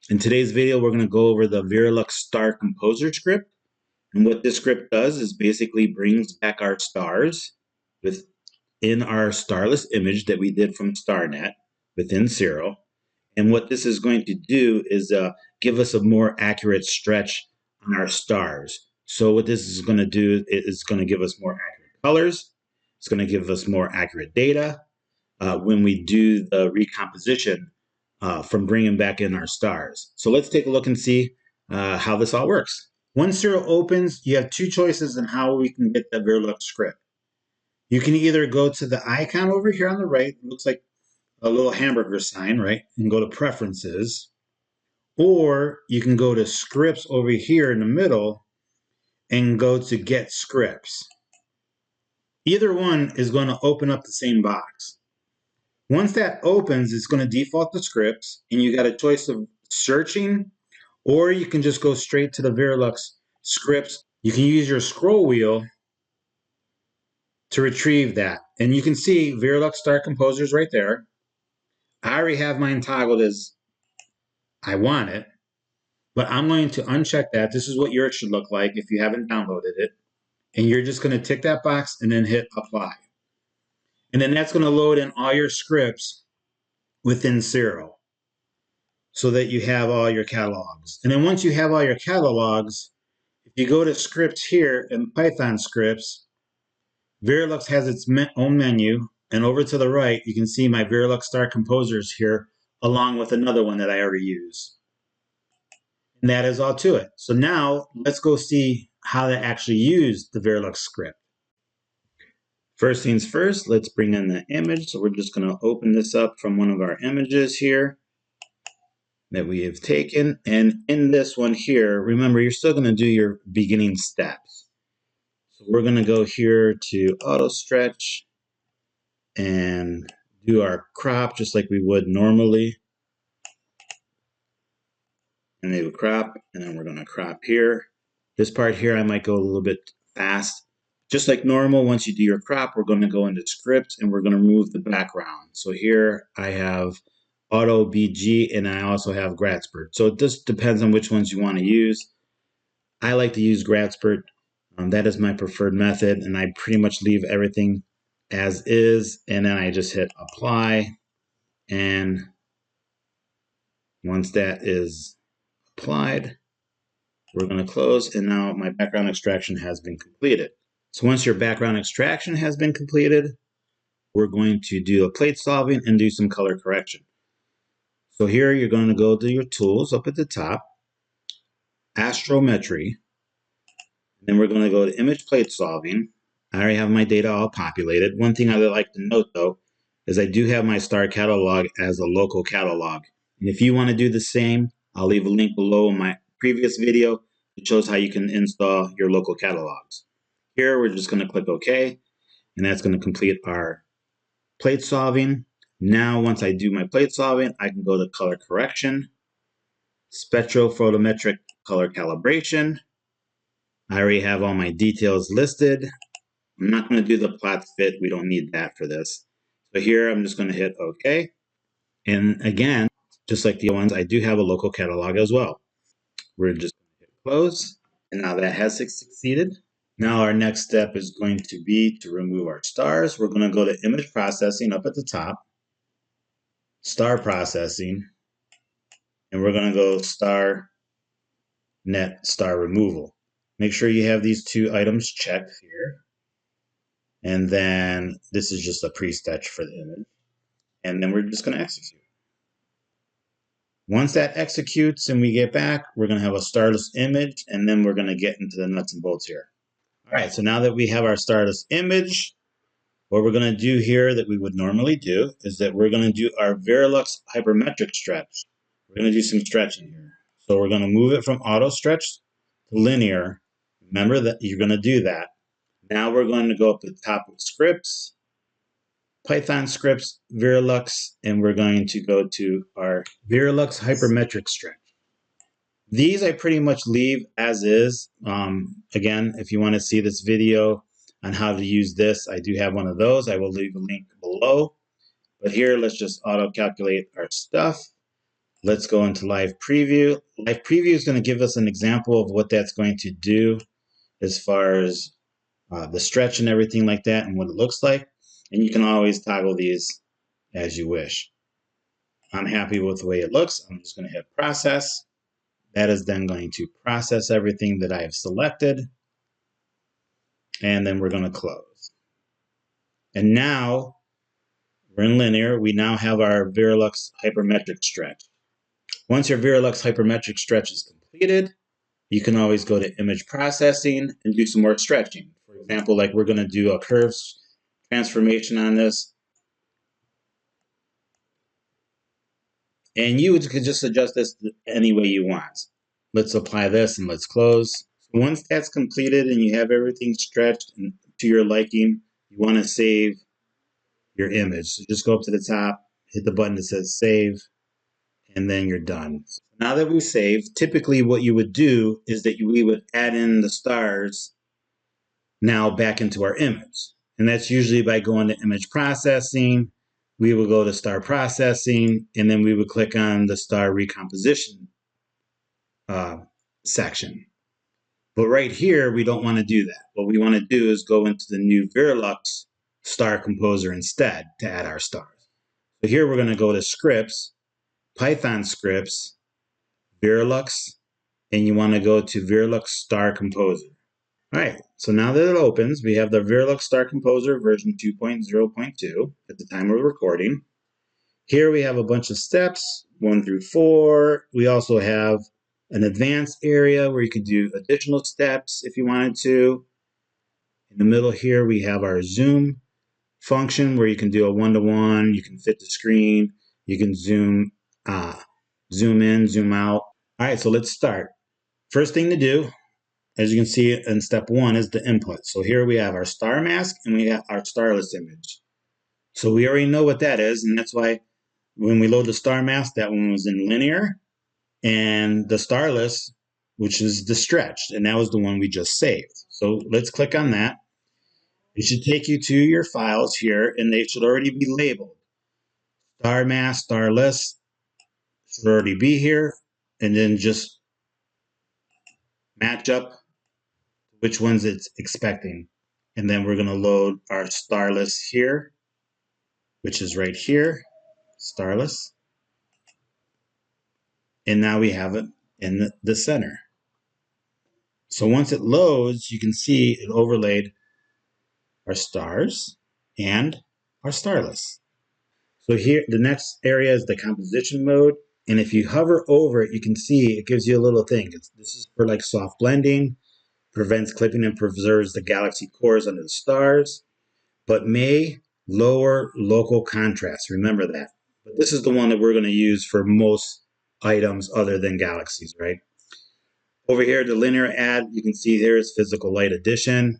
In today's video, we're going to go over the VeraLux StarComposer script. And what this script does is basically brings back our stars within our starless image that we did from StarNet within Zero. And what this is going to do is give us a more accurate stretch on our stars. So what this is going to do is going to give us more accurate colors. It's going to give us more accurate data when we do the recomposition from bringing back in our stars. So let's take a look and see how this all works. Once Zero opens, you have two choices on how we can get the VeraLux script. You can either go to the icon over here on the right, it looks like a little hamburger sign, right? And go to Preferences. Or you can go to Scripts over here in the middle and go to Get Scripts. Either one is going to open up the same box. Once that opens, it's going to default to scripts, and you got a choice of searching, or you can just go straight to the VeraLux scripts. You can use your scroll wheel to retrieve that. And you can see VeraLux StarComposer is right there. I already have mine toggled as I want it, but I'm going to uncheck that. This is what yours should look like if you haven't downloaded it. And you're just going to tick that box and then hit Apply. And then that's going to load in all your scripts within Zero so that you have all your catalogs. And then once you have all your catalogs, if you go to scripts here in Python scripts, VeraLux has its own menu. And over to the right, you can see my VeraLux StarComposers here, along with another one that I already use. And that is all to it. So now let's go see how to actually use the VeraLux script. First things first, let's bring in the image. So we're just going to open this up from one of our images here that we have taken. And in this one here, remember, you're still going to do your beginning steps. So we're going to go here to Auto Stretch and do our crop just like we would normally. And they would crop, and then we're going to crop here. This part here, I might go a little bit fast. Just like normal, once you do your crop, we're going to go into script and we're going to remove the background. So here I have Auto BG and I also have Gradspert. So it just depends on which ones you want to use. I like to use Gradspert. That is my preferred method, and I pretty much leave everything as is, and then I just hit Apply. And once that is applied, we're going to close, and now my background extraction has been completed. So once your background extraction has been completed, we're going to do a plate solving and do some color correction. So here you're going to go to your tools up at the top, Astrophotography, then we're going to go to image plate solving. I already have my data all populated. One thing I would like to note though is I do have my star catalog as a local catalog. And if you want to do the same, I'll leave a link below in my previous video that shows how you can install your local catalogs. Here we're just going to click OK, and that's going to complete our plate solving. Now once I do my plate solving, I can go to color correction, spectrophotometric color calibration. I already have all my details listed. I'm not going to do the plot fit. We don't need that for this. So here I'm just going to hit OK. And again, just like the other ones, I do have a local catalog as well. We're just going to hit close. And now that has succeeded. Now our next step is going to be to remove our stars. We're going to go to image processing up at the top, star processing, and we're going to go star net star removal. Make sure you have these two items checked here. And then this is just a pre-sketch for the image. And then we're just going to execute. Once that executes and we get back, we're going to have a starless image, and then we're going to get into the nuts and bolts here. All right, so now that we have our starless image, what we're going to do here that we would normally do is that we're going to do our VeraLux HyperMetric Stretch. We're going to do some stretching here. So we're going to move it from auto stretch to linear. Remember that you're going to do that. Now we're going to go up to the top of scripts, Python scripts, VeraLux, and we're going to go to our VeraLux HyperMetric Stretch. These I pretty much leave as is. Again, if you want to see this video on how to use this, I do have one of those. I will leave a link below. But here, let's just auto-calculate our stuff. Let's go into live preview. Live preview is going to give us an example of what that's going to do as far as the stretch and everything like that and what it looks like. And you can always toggle these as you wish. I'm happy with the way it looks. I'm just going to hit process. That is then going to process everything that I have selected. And then we're going to close. And now we're in linear. We now have our VeraLux HyperMetric Stretch. Once your VeraLux HyperMetric Stretch is completed, you can always go to image processing and do some more stretching. For example, like we're going to do a curve transformation on this. And you could just adjust this any way you want. Let's apply this and let's close. So once that's completed and you have everything stretched and to your liking, you want to save your image. So just go up to the top, hit the button that says save, and then you're done. Now that we've saved, typically what you would do is that we would add in the stars now back into our image. And that's usually by going to image processing. We will go to star processing, and then we would click on the star recomposition section. But right here, we don't want to do that. What we want to do is go into the new VeraLux StarComposer instead to add our stars. So here we're going to go to scripts, Python scripts, VeraLux, and you want to go to VeraLux StarComposer. All right, so now that it opens, we have the VeraLux StarComposer version 2.0.2 at the time of recording. Here we have a bunch of steps, 1 through 4. We also have an advanced area where you could do additional steps if you wanted to. In the middle here, we have our zoom function where you can do a 1-to-1, you can fit the screen, you can zoom in, zoom out. All right, so let's start. First thing to do, as you can see in step 1, is the input. So here we have our star mask and we have our starless image. So we already know what that is, and that's why when we load the star mask, that one was in linear, and the starless, which is the stretched, and that was the one we just saved. So let's click on that. It should take you to your files here, and they should already be labeled. Star mask, starless should already be here, and then just match up which ones it's expecting. And then we're going to load our starless here, which is right here, starless. And now we have it in the center. So once it loads, you can see it overlaid our stars and our starless. So here, the next area is the composition mode. And if you hover over it, you can see it gives you a little thing. This is for like soft blending, prevents clipping and preserves the galaxy cores under the stars, but may lower local contrast. Remember that. But this is the one that we're going to use for most items other than galaxies, right? Over here, the linear add, you can see here is physical light addition.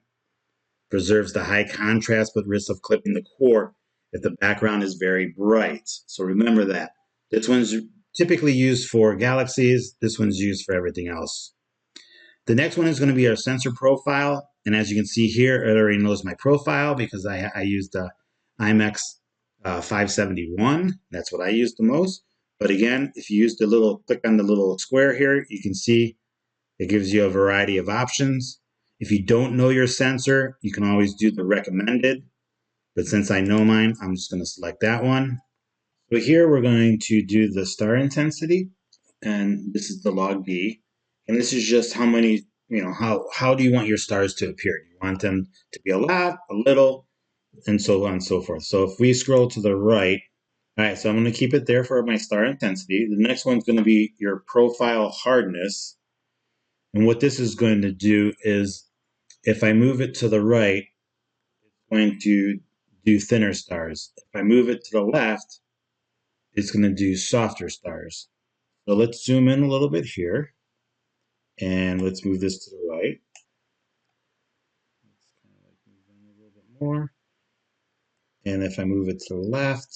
Preserves the high contrast but risk of clipping the core if the background is very bright. So remember that. This one's typically used for galaxies. This one's used for everything else. The next one is going to be our sensor profile. And as you can see here, it already knows my profile because I used the IMX 571. That's what I use the most. But again, if you use click on the little square here, you can see it gives you a variety of options. If you don't know your sensor, you can always do the recommended. But since I know mine, I'm just going to select that one. So here we're going to do the star intensity. And this is the log D. And this is just how many, how do you want your stars to appear? Do you want them to be a lot, a little, and so on and so forth. So if we scroll to the right, all right, so I'm going to keep it there for my star intensity. The next one's going to be your profile hardness. And what this is going to do is, if I move it to the right, it's going to do thinner stars. If I move it to the left, it's going to do softer stars. So let's zoom in a little bit here. And let's move this to the right. Let's kind of like move in a little bit more. And if I move it to the left,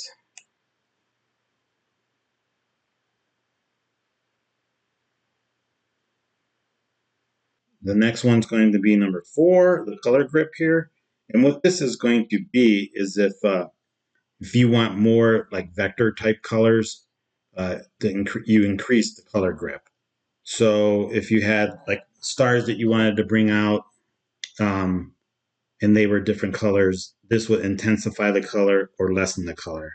the next one's going to be number 4, the color grip here. And what this is going to be is if you want more like vector type colors, you increase the color grip. So if you had like stars that you wanted to bring out, and they were different colors, this would intensify the color or lessen the color.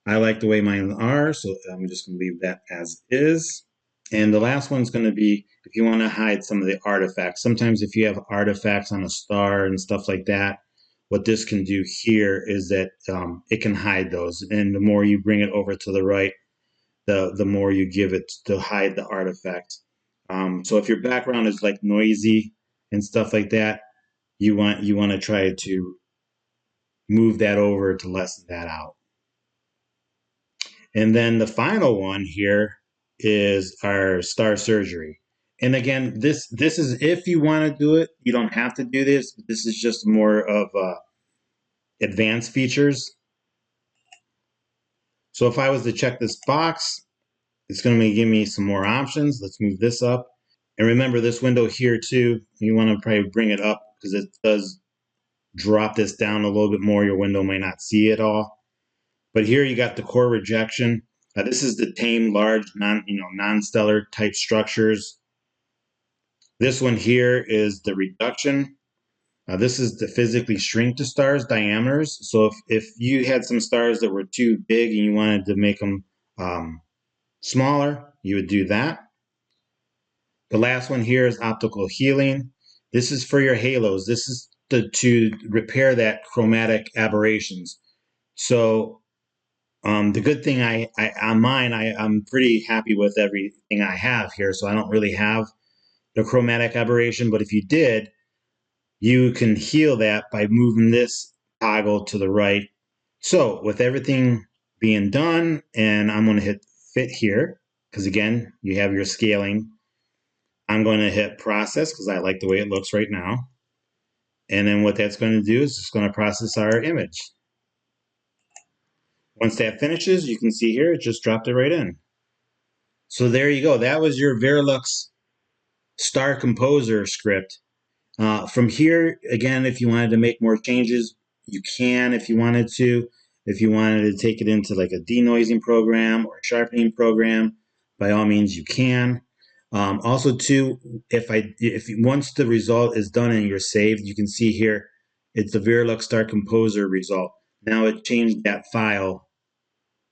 I like the way mine are, so I'm just going to leave that as is. And the last one's going to be if you want to hide some of the artifacts. Sometimes if you have artifacts on a star and stuff like that, what this can do here is that it can hide those. And the more you bring it over to the right, the more you give it to hide the artifacts. So if your background is like noisy and stuff like that, you want to try to move that over to lessen that out. And then the final one here is our star surgery. And again, this is if you want to do it. You don't have to do this. This is just more of advanced features. So if I was to check this box, it's going to give me some more options. Let's move this up. And remember this window here too, you want to probably bring it up because it does drop this down a little bit more. Your window may not see it all. But here you got the core rejection. This is the tame, large, non-stellar type structures. This one here is the reduction. This is to physically shrink the stars' diameters. So if you had some stars that were too big and you wanted to make them smaller, you would do that. The last one here is optical healing. This is for your halos. This is to repair that chromatic aberrations. So the good thing on mine, I'm pretty happy with everything I have here. So I don't really have the chromatic aberration, but if you did, you can heal that by moving this toggle to the right. So with everything being done, and I'm going to hit fit here, because again, you have your scaling. I'm going to hit process because I like the way it looks right now. And then what that's going to do is it's going to process our image. Once that finishes, you can see here, it just dropped it right in. So there you go. That was your VeraLux StarComposer script. From here, again, if you wanted to make more changes, you can if you wanted to. If you wanted to take it into like a denoising program or a sharpening program, by all means you can. Also, too, if once the result is done and you're saved, you can see here it's the VeraLux StarComposer result. Now it changed that file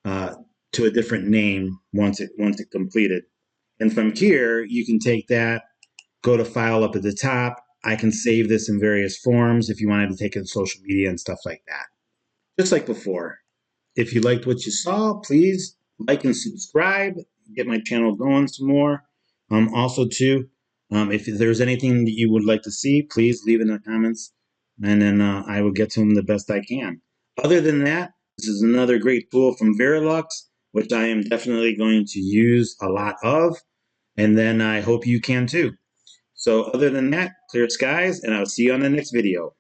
to a different name once it completed. And from here, you can take that, go to file up at the top. I can save this in various forms if you wanted to take it to social media and stuff like that. Just like before. If you liked what you saw, please like and subscribe. Get my channel going some more. Also, too, if there's anything that you would like to see, please leave in the comments, and then I will get to them the best I can. Other than that, this is another great tool from VeraLux, which I am definitely going to use a lot of, and then I hope you can too. So other than that, clear skies, and I'll see you on the next video.